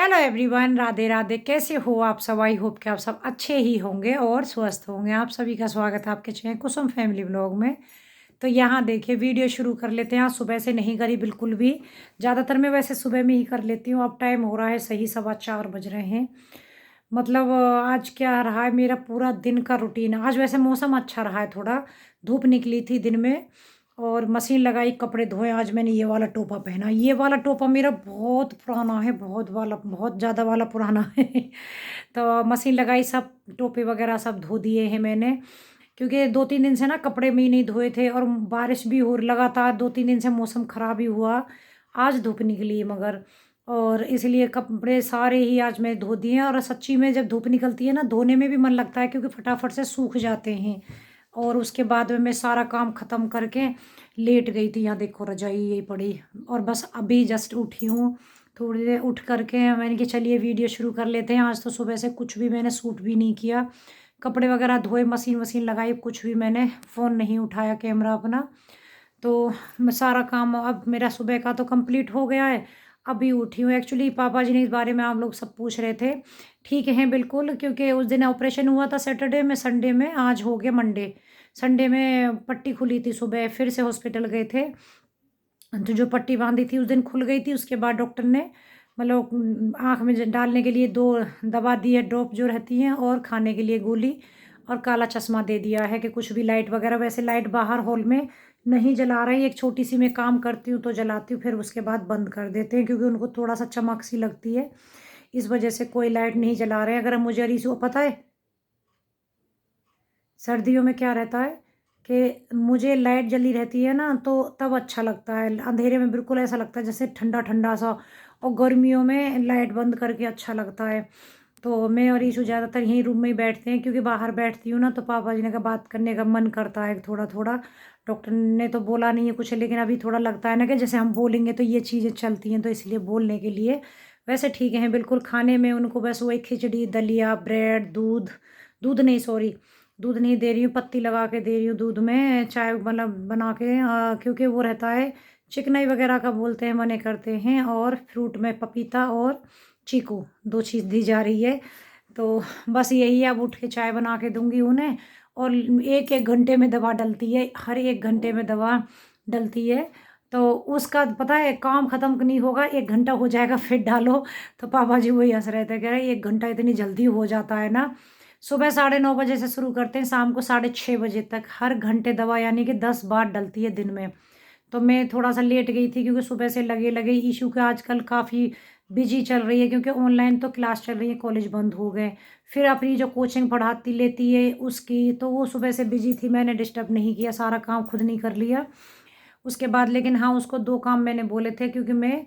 Hello everyone, Radhe Radhe. कैसे हो आप सब? आई होप कि आप सब अच्छे ही होंगे और स्वस्थ होंगे। आप सभी का स्वागत है आपके चैनल कुसुम फैमिली ब्लॉग में। तो यहाँ देखिए वीडियो शुरू कर लेते हैं। आज सुबह से नहीं करी बिल्कुल भी। ज़्यादातर मैं वैसे सुबह में ही कर लेती हूँ। अब टाइम हो रहा है सही 4:15 बज रहे हैं। मतलब आज क्या रहा है मेरा पूरा दिन का रूटीन। आज वैसे मौसम अच्छा रहा है, थोड़ा धूप निकली थी दिन में और मशीन लगाई, कपड़े धोए। आज मैंने ये वाला टोपा पहना। ये वाला टोपा मेरा बहुत पुराना है, बहुत ज़्यादा वाला पुराना है। तो मशीन लगाई, सब टोपे वगैरह सब धो दिए हैं मैंने, क्योंकि 2-3 दिन से ना कपड़े भी नहीं धोए थे और बारिश भी हो लगातार 2-3 दिन से मौसम ख़राब ही हुआ। आज धूप निकली मगर, और इसलिए कपड़े सारे ही आज मैं धो दिए हैं। और सच्ची में जब धूप निकलती है ना, धोने में भी मन लगता है क्योंकि फटाफट से सूख जाते हैं। और उसके बाद में मैं सारा काम ख़त्म करके लेट गई थी। यहाँ देखो रजाई यही पड़ी और बस अभी जस्ट उठी हूँ। थोड़ी देर उठ करके मैंने कि चलिए वीडियो शुरू कर लेते हैं। आज तो सुबह से कुछ भी मैंने शूट भी नहीं किया। कपड़े वगैरह धोए, मशीन वशीन लगाई, कुछ भी मैंने फ़ोन नहीं उठाया, कैमरा अपना। तो मैं सारा काम अब मेरा सुबह का तो कंप्लीट हो गया है। अभी उठी हूँ। एक्चुअली पापा जी ने इस बारे में आप लोग सब पूछ रहे थे। ठीक है बिल्कुल, क्योंकि उस दिन ऑपरेशन हुआ था सैटरडे में, संडे में, आज हो गया मंडे। संडे में पट्टी खुली थी, सुबह फिर से हॉस्पिटल गए थे। तो जो पट्टी बांधी थी उस दिन खुल गई थी। उसके बाद डॉक्टर ने मतलब आँख में डालने के लिए 2 दवा दी है, ड्रॉप जो रहती हैं, और खाने के लिए गोली, और काला चश्मा दे दिया है कि कुछ भी लाइट वगैरह, वैसे लाइट बाहर हॉल में नहीं जला रही। एक छोटी सी मैं काम करती हूँ तो जलाती हूँ, फिर उसके बाद बंद कर देते हैं क्योंकि उनको थोड़ा सा चमक सी लगती है। इस वजह से कोई लाइट नहीं जला रहे हैं। अगर मुझे अरीसू पता है सर्दियों में क्या रहता है कि मुझे लाइट जली रहती है ना तो तब अच्छा लगता है। अंधेरे में बिल्कुल ऐसा लगता है जैसे ठंडा ठंडा सा, और गर्मियों में लाइट बंद करके अच्छा लगता है। तो मैं और ईशु ज़्यादातर यहीं रूम में ही बैठते हैं, क्योंकि बाहर बैठती हूँ ना तो पापा जी ने कहा बात करने का मन करता है थोड़ा थोड़ा। डॉक्टर ने तो बोला नहीं है कुछ, लेकिन अभी थोड़ा लगता है ना कि जैसे हम बोलेंगे तो ये चीज़ें चलती हैं, तो इसलिए बोलने के लिए। वैसे ठीक है बिल्कुल। खाने में उनको बस वही खिचड़ी, दलिया, ब्रेड, दूध, दूध नहीं सॉरी, दूध नहीं दे रही हूँ, पत्ती लगा के दे रही हूँ दूध में, चाय मतलब बना के, क्योंकि वो रहता है चिकनाई वगैरह का बोलते हैं, मने करते हैं। और फ्रूट में पपीता और चीकू, 2 चीज़ दी जा रही है। तो बस यही है, अब उठ के चाय बना के दूंगी उन्हें। और 1-1 घंटे में दवा डलती है, हर 1 घंटे में दवा डलती है। तो उसका पता है काम ख़त्म नहीं होगा, 1 घंटा हो जाएगा फिर डालो। तो पापा जी वही हंस रहे थे, कह रहे 1 घंटा इतनी जल्दी हो जाता है ना। सुबह 9:30 बजे से शुरू करते हैं, शाम को 6:30 बजे तक हर घंटे दवा, यानी कि 10 बार डलती है दिन में। तो मैं थोड़ा सा लेट गई थी क्योंकि सुबह से लगे लगे इशू के आजकल काफ़ी बिजी चल रही है, क्योंकि ऑनलाइन तो क्लास चल रही है, कॉलेज बंद हो गए। फिर अपनी जो कोचिंग पढ़ाती लेती है उसकी, तो वो सुबह से बिजी थी, मैंने डिस्टर्ब नहीं किया, सारा काम खुद नहीं कर लिया उसके बाद। लेकिन हाँ, उसको 2 काम मैंने बोले थे, क्योंकि मैं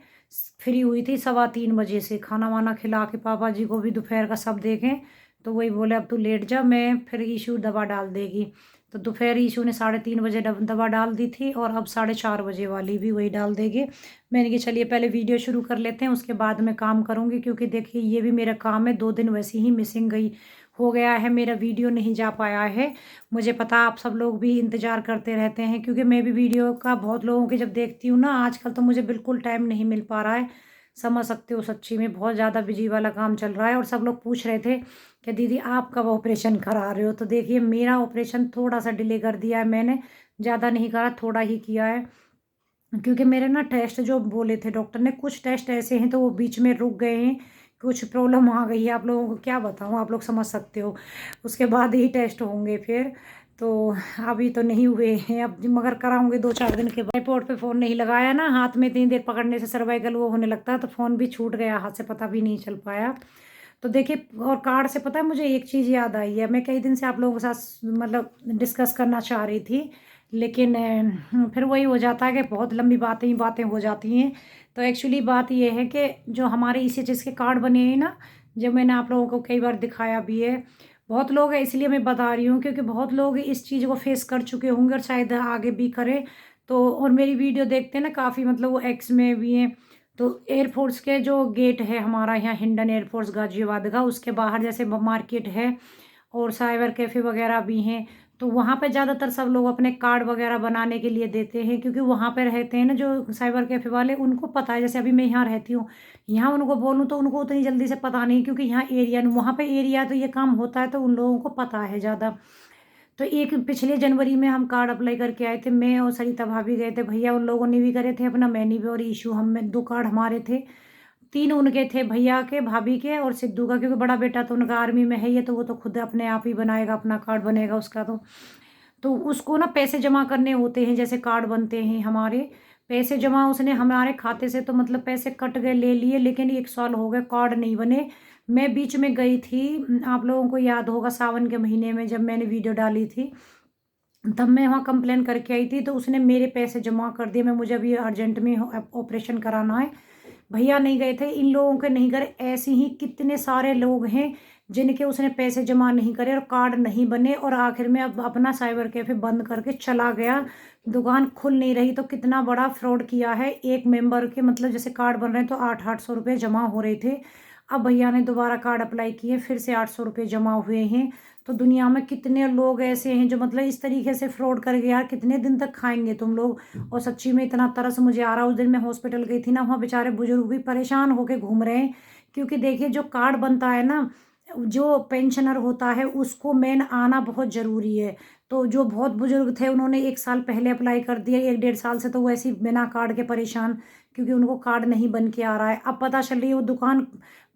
फ्री हुई थी 3:15 बजे से, खाना वाना खिला के पापा जी को भी दोपहर का सब देखें। तो वही बोले अब तू लेट जा, मैं फिर ईशू दवा डाल देगी। तो दोपहर ईशू ने 3:30 बजे दवा डाल दी थी, और अब 4:30 बजे वाली भी वही डाल देगी। मैंने कहा चलिए पहले वीडियो शुरू कर लेते हैं, उसके बाद मैं काम करूँगी, क्योंकि देखिए ये भी मेरा काम है। 2 दिन वैसे ही मिसिंग गई हो गया है, मेरा वीडियो नहीं जा पाया है। मुझे पता आप सब लोग भी इंतज़ार करते रहते हैं, क्योंकि मैं भी वीडियो का बहुत लोगों की जब देखती हूँ ना, आजकल तो मुझे बिल्कुल टाइम नहीं मिल पा रहा है। समझ सकते हो, सच्ची में बहुत ज़्यादा बिजी वाला काम चल रहा है। और सब लोग पूछ रहे थे कि दीदी आप कब ऑपरेशन करा रहे हो? तो देखिए मेरा ऑपरेशन थोड़ा सा डिले कर दिया है मैंने, ज़्यादा नहीं करा, थोड़ा ही किया है। क्योंकि मेरे ना टेस्ट जो बोले थे डॉक्टर ने, कुछ टेस्ट ऐसे हैं तो वो बीच में रुक गए हैं, कुछ प्रॉब्लम आ गई है, आप लोगों को क्या बताऊँ, आप लोग समझ सकते हो। उसके बाद ही टेस्ट होंगे फिर। तो अभी तो नहीं हुए हैं, अब मगर कराऊंगे 2-4 दिन के बाद। रिपोर्ट पे फ़ोन नहीं लगाया ना, हाथ में इतनी देर पकड़ने से सर्वाइकल वो होने लगता है, तो फ़ोन भी छूट गया हाथ से, पता भी नहीं चल पाया। तो देखिए, और कार्ड से पता है मुझे एक चीज़ याद आई है, मैं कई दिन से आप लोगों के साथ मतलब डिस्कस करना चाह रही थी, लेकिन फिर वही हो जाता है कि बहुत लंबी बातें ही बातें हो जाती हैं। तो एक्चुअली बात ये है कि जो हमारे ईसीएचएस के कार्ड बने हैं ना, जो मैंने आप लोगों को कई बार दिखाया भी है, बहुत लोग हैं इसलिए मैं बता रही हूँ, क्योंकि बहुत लोग इस चीज़ को फेस कर चुके होंगे और शायद आगे भी करें। तो और मेरी वीडियो देखते हैं ना काफ़ी, मतलब वो एक्स में भी हैं। तो एयरफोर्स के जो गेट है हमारा यहाँ, हिंडन एयरफोर्स गाजियाबाद का, उसके बाहर जैसे मार्केट है और साइबर कैफ़े वगैरह भी हैं। तो वहाँ पे ज़्यादातर सब लोग अपने कार्ड वगैरह बनाने के लिए देते हैं, क्योंकि वहाँ पे रहते हैं ना जो साइबर कैफ़े वाले, उनको पता है। जैसे अभी मैं यहाँ रहती हूँ, यहाँ उनको बोलूँ तो उनको उतनी जल्दी से पता नहीं, क्योंकि यहाँ एरिया वहाँ पे एरिया तो ये काम होता है, तो उन लोगों को पता है ज़्यादा। तो एक पिछले जनवरी में हम कार्ड अप्लाई करके आए थे, मैं और सरिता भाभी गए थे, भैया उन लोगों ने भी करे थे अपना, मैंने भी, और ईशू, हम में 2 कार्ड हमारे थे। 3 उनके थे, भैया के, भाभी के और सिद्धू का, क्योंकि बड़ा बेटा तो उनका आर्मी में है ही है, तो वो तो खुद अपने आप ही बनाएगा, अपना कार्ड बनेगा उसका तो। तो उसको ना पैसे जमा करने होते हैं, जैसे कार्ड बनते हैं हमारे, पैसे जमा उसने हमारे खाते से तो मतलब पैसे कट गए, ले लिए, लेकिन 1 साल हो गए कार्ड नहीं बने। मैं बीच में गई थी, आप लोगों को याद होगा सावन के महीने में जब मैंने वीडियो डाली थी, तब मैं वहाँ कंप्लेन करके आई थी, तो उसने मेरे पैसे जमा कर दिए। मैं मुझे अभी अर्जेंट में ऑपरेशन कराना है, भैया नहीं गए थे, इन लोगों के नहीं करे। ऐसे ही कितने सारे लोग हैं जिनके उसने पैसे जमा नहीं करे और कार्ड नहीं बने, और आखिर में अब अपना साइबर कैफ़े बंद करके चला गया, दुकान खुल नहीं रही। तो कितना बड़ा फ्रॉड किया है एक मेंबर के, मतलब जैसे कार्ड बन रहे हैं तो 800-800 रुपये जमा हो रहे थे। अब भैया ने दोबारा कार्ड अप्लाई किए, फिर से 800 रुपये जमा हुए हैं। तो दुनिया में कितने लोग ऐसे हैं जो मतलब इस तरीके से फ्रॉड करके, यार कितने दिन तक खाएंगे तुम लोग। और सच्ची में इतना तरस मुझे आ रहा, उस दिन मैं हॉस्पिटल गई थी ना, वहाँ बेचारे बुजुर्ग भी परेशान होके घूम रहे हैं, क्योंकि देखिए जो कार्ड बनता है ना, जो पेंशनर होता है उसको मेन आना बहुत ज़रूरी है। तो जो बहुत बुजुर्ग थे उन्होंने 1 साल पहले अप्लाई कर दिया, 1 डेढ़ साल से तो वो ऐसे ही बिना कार्ड के परेशान, क्योंकि उनको कार्ड नहीं बन के आ रहा है। अब पता चल रही है वो दुकान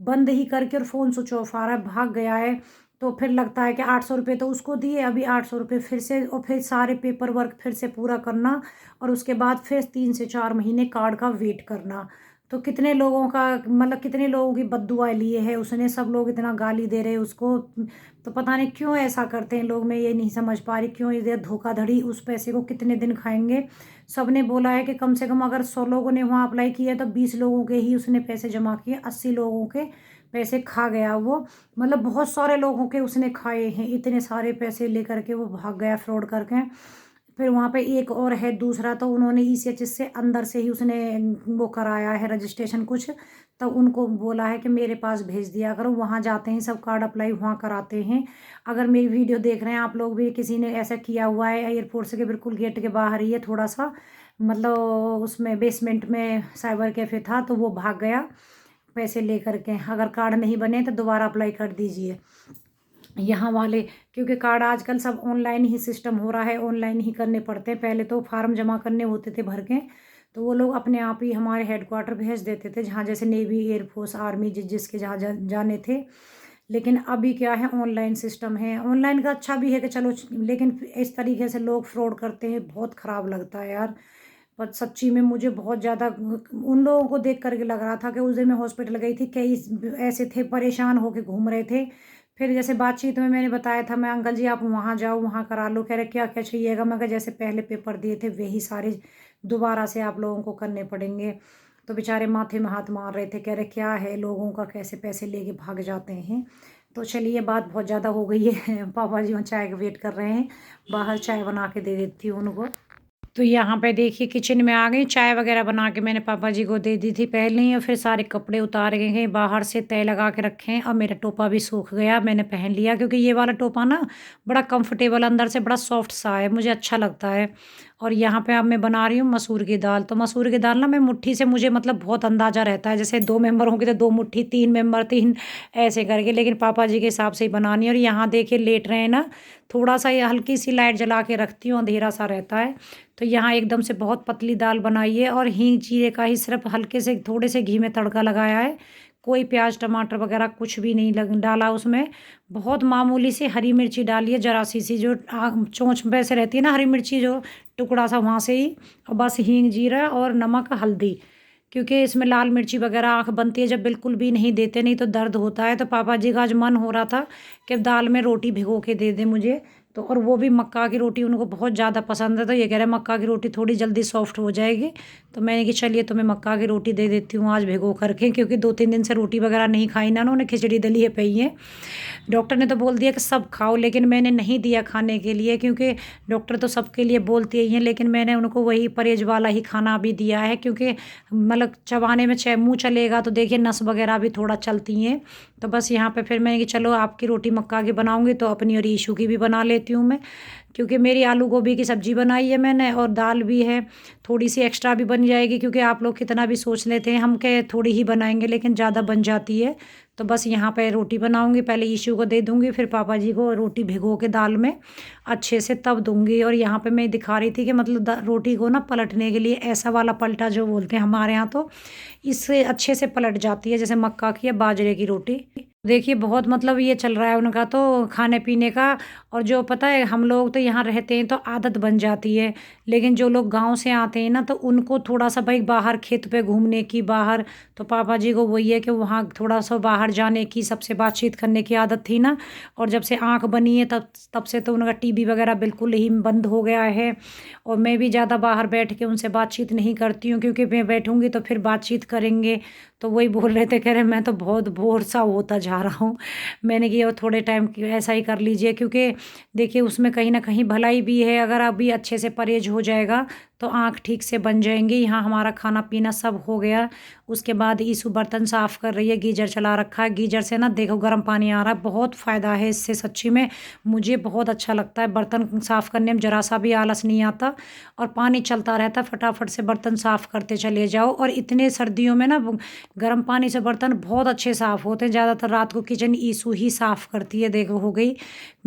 बंद ही करके, और फ़ोन स्विच ऑफ आ रहा है, भाग गया है। तो फिर लगता है कि 800 रुपये तो उसको दिए, अभी 800 रुपये फिर से, और फिर सारे पेपर वर्क फिर से पूरा करना, और उसके बाद फिर 3 से 4 महीने कार्ड का वेट करना। तो कितने लोगों का मतलब कितने लोगों की बद्दुआएँ लिए है उसने, सब लोग इतना गाली दे रहे हैं उसको। तो पता नहीं क्यों ऐसा करते हैं लोग, मैं ये नहीं समझ पा रही, क्यों इधर धोखाधड़ी, उस पैसे को कितने दिन खाएँगे। सबने बोला है कि कम से कम अगर 100 लोगों ने वहाँ अप्लाई किया तो 20 लोगों के ही उसने पैसे जमा किए, 80 लोगों के पैसे खा गया वो। मतलब बहुत सारे लोगों के उसने खाए हैं, इतने सारे पैसे लेकर के वो भाग गया फ्रॉड करके। फिर वहाँ पे एक और है दूसरा, तो उन्होंने ईसीएचएस से अंदर से ही उसने वो कराया है रजिस्ट्रेशन कुछ, तो उनको बोला है कि मेरे पास भेज दिया करो, वहाँ जाते हैं सब कार्ड अप्लाई वहाँ कराते हैं। अगर मेरी वीडियो देख रहे हैं आप लोग भी, किसी ने ऐसा किया हुआ है, एयरपोर्ट से के बिल्कुल गेट के बाहर ही है थोड़ा सा, मतलब उसमें बेसमेंट में साइबर कैफ़े था, तो वो भाग गया पैसे लेकर के। अगर कार्ड नहीं बने तो दोबारा अप्लाई कर दीजिए यहाँ वाले, क्योंकि कार्ड आजकल सब ऑनलाइन ही सिस्टम हो रहा है, ऑनलाइन ही करने पड़ते हैं। पहले तो फार्म जमा करने होते थे भर के, तो वो लोग अपने आप ही हमारे हेडक्वार्टर भेज देते थे, जहाँ जैसे नेवी, एयरफोर्स, आर्मी जिसके जहाँ जाने थे। लेकिन अभी क्या है, ऑनलाइन सिस्टम है। ऑनलाइन का अच्छा भी है कि चलो, लेकिन इस तरीके से लोग फ्रॉड करते हैं, बहुत ख़राब लगता है यार। पर सच्ची में मुझे बहुत ज़्यादा उन लोगों को देख कर के लग रहा था कि उस दिन मैं हॉस्पिटल गई थी, कई ऐसे थे परेशान होके घूम रहे थे। फिर जैसे बातचीत में मैंने बताया था, मैं अंकल जी आप वहाँ जाओ, वहाँ करा लो। कह रहे क्या क्या चाहिएगा, मैं कहा जैसे पहले पेपर दिए थे वही सारे दोबारा से आप लोगों को करने पड़ेंगे। तो बेचारे माथे में हाथ मार रहे थे, कह रहे क्या है लोगों का, कैसे पैसे लेके भाग जाते हैं। तो चलिए बात बहुत ज़्यादा हो गई है। पापा जी वहाँ चाय का वेट कर रहे हैं, बाहर चाय बना के दे देती हूँ उनको। तो यहाँ पे देखिए किचन में आ गई, चाय वगैरह बना के मैंने पापा जी को दे दी थी पहले ही, और फिर सारे कपड़े उतार गए हैं बाहर से, तय लगा के रखे हैं। और मेरा टोपा भी सूख गया, मैंने पहन लिया, क्योंकि ये वाला टोपा ना बड़ा कंफर्टेबल, अंदर से बड़ा सॉफ्ट सा है, मुझे अच्छा लगता है। और यहाँ पे अब मैं बना रही हूँ मसूर की दाल। तो मसूर की दाल ना मैं मुट्ठी से, मुझे मतलब बहुत अंदाज़ा रहता है, जैसे 2 मेंबर होंगे तो 2 मुट्ठी, 3 मेंबर 3, ऐसे करके, लेकिन पापा जी के हिसाब से ही बनानी है। और यहाँ देखिए लेट रहे हैं ना, थोड़ा सा ये हल्की सी लाइट जला के रखती हूँ, अंधेरा सा रहता है। तो यहाँ एकदम से बहुत पतली दाल बनाई है, और हींग जीरे का ही सिर्फ हल्के से थोड़े से घी में तड़का लगाया है, कोई प्याज टमाटर वगैरह कुछ भी नहीं डाला उसमें। बहुत मामूली सी हरी मिर्ची डाली है, जरा सी जो चोंच पे से रहती है ना हरी मिर्ची, जो टुकड़ा सा वहाँ से ही, और बस हींग जीरा और नमक हल्दी, क्योंकि इसमें लाल मिर्ची वगैरह आँख बनती है जब बिल्कुल भी नहीं देते, नहीं तो दर्द होता है। तो पापा जी का आज मन हो रहा था कि दाल में रोटी भिगो के दे दे मुझे, तो और वो भी मक्का की रोटी उनको बहुत ज़्यादा पसंद है। तो ये कह रहे हैं मक्का की रोटी थोड़ी जल्दी सॉफ्ट हो जाएगी, तो मैंने कि चलिए तुम्हें मक्का की रोटी दे देती हूँ आज भिगो करके, क्योंकि 2-3 दिन से रोटी वगैरह नहीं खाई ना उन्होंने, खिचड़ी दलिए पे ही है। डॉक्टर ने तो बोल दिया कि सब खाओ, लेकिन मैंने नहीं दिया खाने के लिए, क्योंकि डॉक्टर तो सबके लिए बोलते ही हैं, लेकिन मैंने उनको वही परहेज वाला ही खाना भी दिया है, क्योंकि मतलब चबाने में मुँह चलेगा तो देखिए नस वगैरह भी थोड़ा चलती हैं। तो बस यहाँ पे फिर मैंने कि चलो आपकी रोटी मक्का की बनाऊँगी तो अपनी और ईशू की भी बना लेती लेती हूँ मैं, क्योंकि मेरी आलू गोभी की सब्ज़ी बनाई है मैंने और दाल भी है, थोड़ी-सी एक्स्ट्रा भी बन जाएगी क्योंकि आप लोग कितना भी सोच लेते हैं हम कि थोड़ी ही बनाएँगे लेकिन ज़्यादा बन जाती है। तो बस यहाँ पे रोटी बनाऊँगी, पहले ईशु को दे दूँगी, फिर पापा जी को रोटी भिगो के दाल में अच्छे से तब दूँगी। और यहाँ पे मैं दिखा रही थी कि मतलब द रोटी को ना पलटने के लिए ऐसा वाला पलटा जो बोलते हैं हमारे यहाँ, तो इससे अच्छे से पलट जाती है जैसे मक्का की या बाजरे की रोटी। देखिए बहुत मतलब ये चल रहा है उनका तो खाने-पीने का। और जो पता है हम लोग तो यहाँ रहते हैं तो आदत बन जाती है, लेकिन जो लोग गाँव से आते हैं ना तो उनको थोड़ा-सा भाई बाहर खेत पे घूमने की बाहर, तो पापा जी को वही है कि वहाँ थोड़ा-सा बाहर जाने की, सबसे बातचीत करने की आदत थी ना। और जब से आँख बनी है तब तब से तो उनका टीवी वगैरह बिल्कुल ही बंद हो गया है। और मैं भी ज़्यादा बाहर बैठ के उनसे बातचीत नहीं करती हूँ क्योंकि मैं बैठूँगी तो फिर बातचीत करेंगे। तो वही बोल रहे थे, कह रहे मैं तो बहुत बोर सा होता जा रहा हूँ। मैंने कि और थोड़े टाइम की ऐसा ही कर लीजिए क्योंकि देखिए उसमें कहीं न कहीं भलाई भी है, अगर अभी अच्छे से परहेज़ हो जाएगा तो आँख ठीक से बन जाएँगी। यहाँ हमारा खाना-पीना सब हो गया, उसके बाद ईशु बर्तन साफ़ कर रही है, गीज़र चला रखा है, गीज़र से ना देखो गर्म पानी आ रहा है, बहुत फ़ायदा है इससे सच्ची में। मुझे बहुत अच्छा लगता है बर्तन साफ़ करने में, ज़रा-सा भी आलस नहीं आता और पानी चलता रहता है, फटाफट से बर्तन साफ़ करते चले जाओ। और इतने सर्दियों में ना गर्म पानी से बर्तन बहुत अच्छे साफ़ होते हैं। ज़्यादातर रात को किचन ईशु ही साफ़ करती है, देखो हो गई।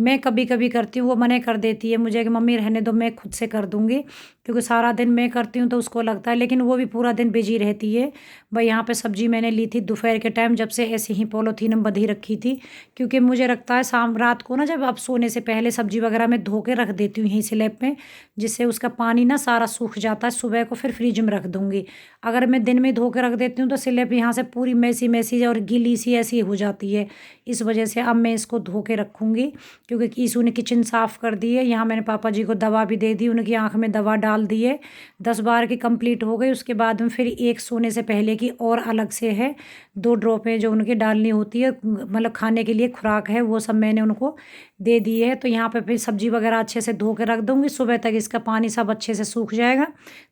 मैं कभी-कभी करती हूँ, वो मना कर देती है मुझे कि मम्मी रहने दो, मैं खुद से कर दूँगी, क्योंकि सारा दिन मैं करती हूँ तो उसको लगता है, लेकिन वो भी पूरा दिन बिज़ी रहती है। भई यहाँ पे सब्ज़ी मैंने ली थी दोपहर के टाइम, जब से ऐसे ही पॉलीथीन में बंधी रखी थी, क्योंकि मुझे लगता है शाम रात को ना जब अब सोने से पहले सब्ज़ी वगैरह मैं धो के रख देती हूँ यहीं स्लैब में, जिससे उसका पानी ना सारा सूख जाता है, सुबह को फिर फ्रिज में रख दूँगी। अगर मैं दिन में धो के रख देती हूँ तो स्लैब यहाँ से पूरी मैसी-मैसी और गीली-सी ऐसी हो जाती है। इस वजह से अब मैं इसको धो के रखूँगी, क्योंकि ईशु ने किचन साफ़ कर दी है। यहाँ मैंने पापा जी को दवा भी दे दी, उनकी आँख में दवा डाल दी है। 10 बार की कंप्लीट हो गई, उसके बाद में फिर एक सोने से पहले की और अलग से है, 2 ड्रॉपें जो उनकी डालनी होती है, मतलब खाने के लिए खुराक है, वो सब मैंने उनको दे दी है। तो यहाँ पे फिर सब्ज़ी वगैरह अच्छे से धो के रख दूँगी, सुबह तक इसका पानी सब अच्छे से सूख जाएगा।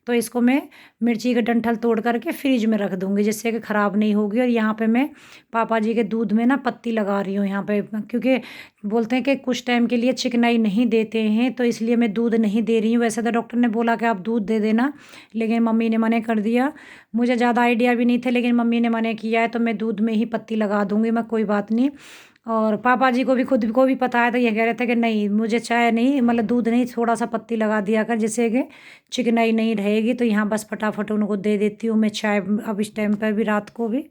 तो इसको मैं मिर्ची का डंठल तोड़ करके फ्रिज में रख दूँगी, जिससे कि ख़राब नहीं होगी। और यहाँ पे मैं पापा जी के दूध में ना पत्ती लगा रही हूँ यहाँ पे, क्योंकि बोलते हैं कि कुछ टाइम के लिए चिकनाई नहीं देते हैं, तो इसलिए मैं दूध नहीं दे रही हूँ। वैसे तो डॉक्टर ने बोला कि आप दूध दे देना, लेकिन मम्मी ने मना कर दिया। मुझे ज़्यादा आइडिया भी नहीं थे, लेकिन मम्मी ने मना किया है तो मैं दूध में ही पत्ती लगा दूँगी मैं, कोई बात नहीं। और पापा जी को भी खुद को भी पता है, तो ये कह रहे थे कि नहीं मुझे चाय नहीं, मतलब दूध नहीं, थोड़ा-सा पत्ती लगा दिया कर जिससे कि चिकनाई नहीं रहेगी। तो यहाँ बस फटाफट उनको दे देती हूँ मैं चाय, अब इस टाइम पर भी रात को भी।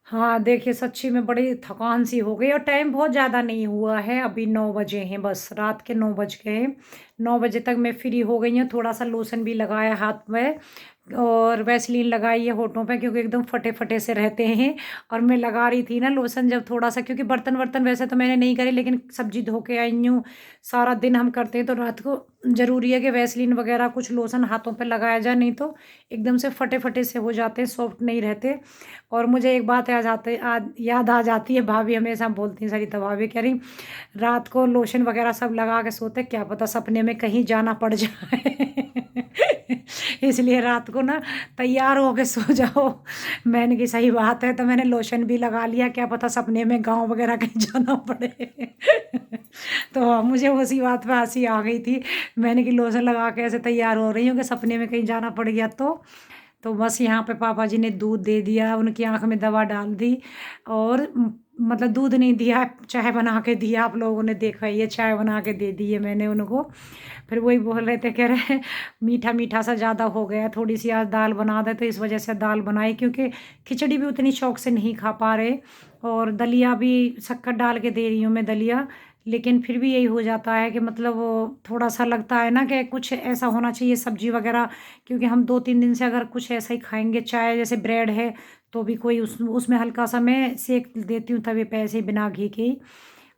हाँ, देखिए सच्ची में बड़ी थकान-सी हो गई और टाइम बहुत ज़्यादा नहीं हुआ है, अभी 9 बजे हैं बस, रात के 9 बज गए हैं। 9 बजे तक मैं फ्री हो गई हूँ, थोड़ा-सा लोशन भी लगाया हाथ में और वैसलीन लगाई है होठों पे, क्योंकि एकदम फटे-फटे से रहते हैं। और मैं लगा रही थी ना लोशन जब थोड़ा-सा, क्योंकि बर्तन-वर्तन वैसे तो मैंने नहीं करे, लेकिन सब्ज़ी धो के आई हूँ, सारा दिन हम करते हैं तो रात को ज़रूरी है कि वैसलीन वगैरह कुछ लोशन हाथों पे लगाया जाए, नहीं तो एकदम से फटे-फटे से हो जाते हैं, सॉफ्ट नहीं रहते। और मुझे एक बात याद आ जाती है, भाभी हमेशा बोलती हैं, सरिता भाभी कह रही, रात को लोशन वगैरह सब लगा के सोते, क्या पता सपने में कहीं जाना पड़ जाए। इसलिए रात को ना तैयार होके सो जाओ। मैंने कि सही बात है, तो मैंने लोशन भी लगा लिया, क्या पता सपने में गाँव वगैरह कहीं जाना पड़े। तो मुझे उसी बात पे हँसी आ गई थी। मैंने कि लोशन लगा के ऐसे तैयार हो रही हूँ कि सपने में कहीं जाना पड़ गया तो। तो बस यहाँ पे पापा जी ने दूध दे दिया, उनकी आँख में दवा डाल दी और मतलब दूध नहीं दिया, चाय बना के दिया, आप लोगों ने देखा ही है, चाय बना के दे दी है मैंने उनको। फिर वही बोल रहे थे, कह रहे मीठा-मीठा सा ज़्यादा हो गया, थोड़ी-सी आज दाल बना दे, तो इस वजह से दाल बनाई, क्योंकि खिचड़ी भी उतनी शौक से नहीं खा पा रहे। और दलिया भी शक्कर डाल के दे रही हूँ मैं दलिया, लेकिन फिर भी यही हो जाता है कि मतलब वो थोड़ा-सा लगता है ना कि कुछ ऐसा होना चाहिए सब्ज़ी वगैरह, क्योंकि हम 2-3 दिन से अगर कुछ ऐसा ही खाएँगे, चाय जैसे ब्रेड है, तो भी कोई उसमें हल्का-सा मैं सेंक देती हूँ तवे पे ऐसे ही बिना घी के ही।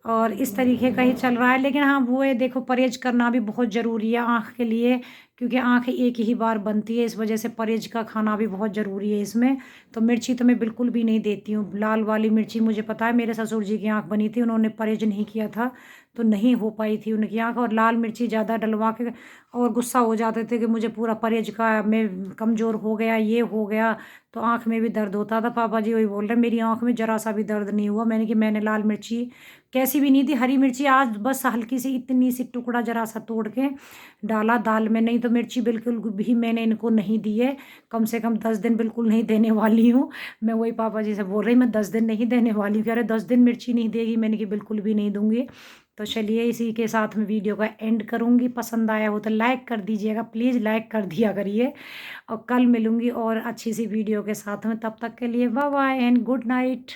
और इस तरीके का ही चल रहा है, लेकिन हाँ, वो है देखो परहेज़ करना भी बहुत ज़रूरी है आँख के लिए, क्योंकि आँख एक ही बार बनती है, इस वजह से परहेज़ का खाना भी बहुत ज़रूरी है इसमें। तो मिर्ची तो मैं बिल्कुल भी नहीं देती हूँ। लाल वाली मिर्ची मुझे पता है मेरे ससुर जी की आँख बनी थी, उन्होंने परहेज़ नहीं किया था, तो नहीं हो पाई थी उनकी आँख। और लाल मिर्ची ज़्यादा डलवा के और गुस्सा हो जाते थे कि मुझे पूरा परहेज़ का मैं कमज़ोर हो गया, ये हो गया, तो आँख में भी दर्द होता था। पापा जी वही बोल रहे मेरी आँख में ज़रा-सा भी दर्द नहीं हुआ। मैंने कि मैंने लाल मिर्ची कैसी भी नहीं थी, हरी मिर्ची आज बस हल्की सी इतनी सी टुकड़ा ज़रा-सा तोड़ के डाला दाल में, नहीं तो मिर्ची बिल्कुल भी मैंने इनको नहीं दी है। कम से कम 10 दिन बिल्कुल नहीं देने वाली हूँ। मैं वही पापा जी से बोल रही मैं 10 दिन नहीं देने वाली हूँ। कह रहे 10 दिन मिर्ची नहीं देगी? मैंने कि बिल्कुल भी नहीं दूँगी। तो चलिए इसी के साथ मैं वीडियो का एंड करूँगी। पसंद आया हो तो लाइक कर दीजिएगा, प्लीज़ लाइक कर दिया करिए। और कल मिलूँगी और अच्छी सी वीडियो के साथ में, तब तक के लिए bye bye and good night.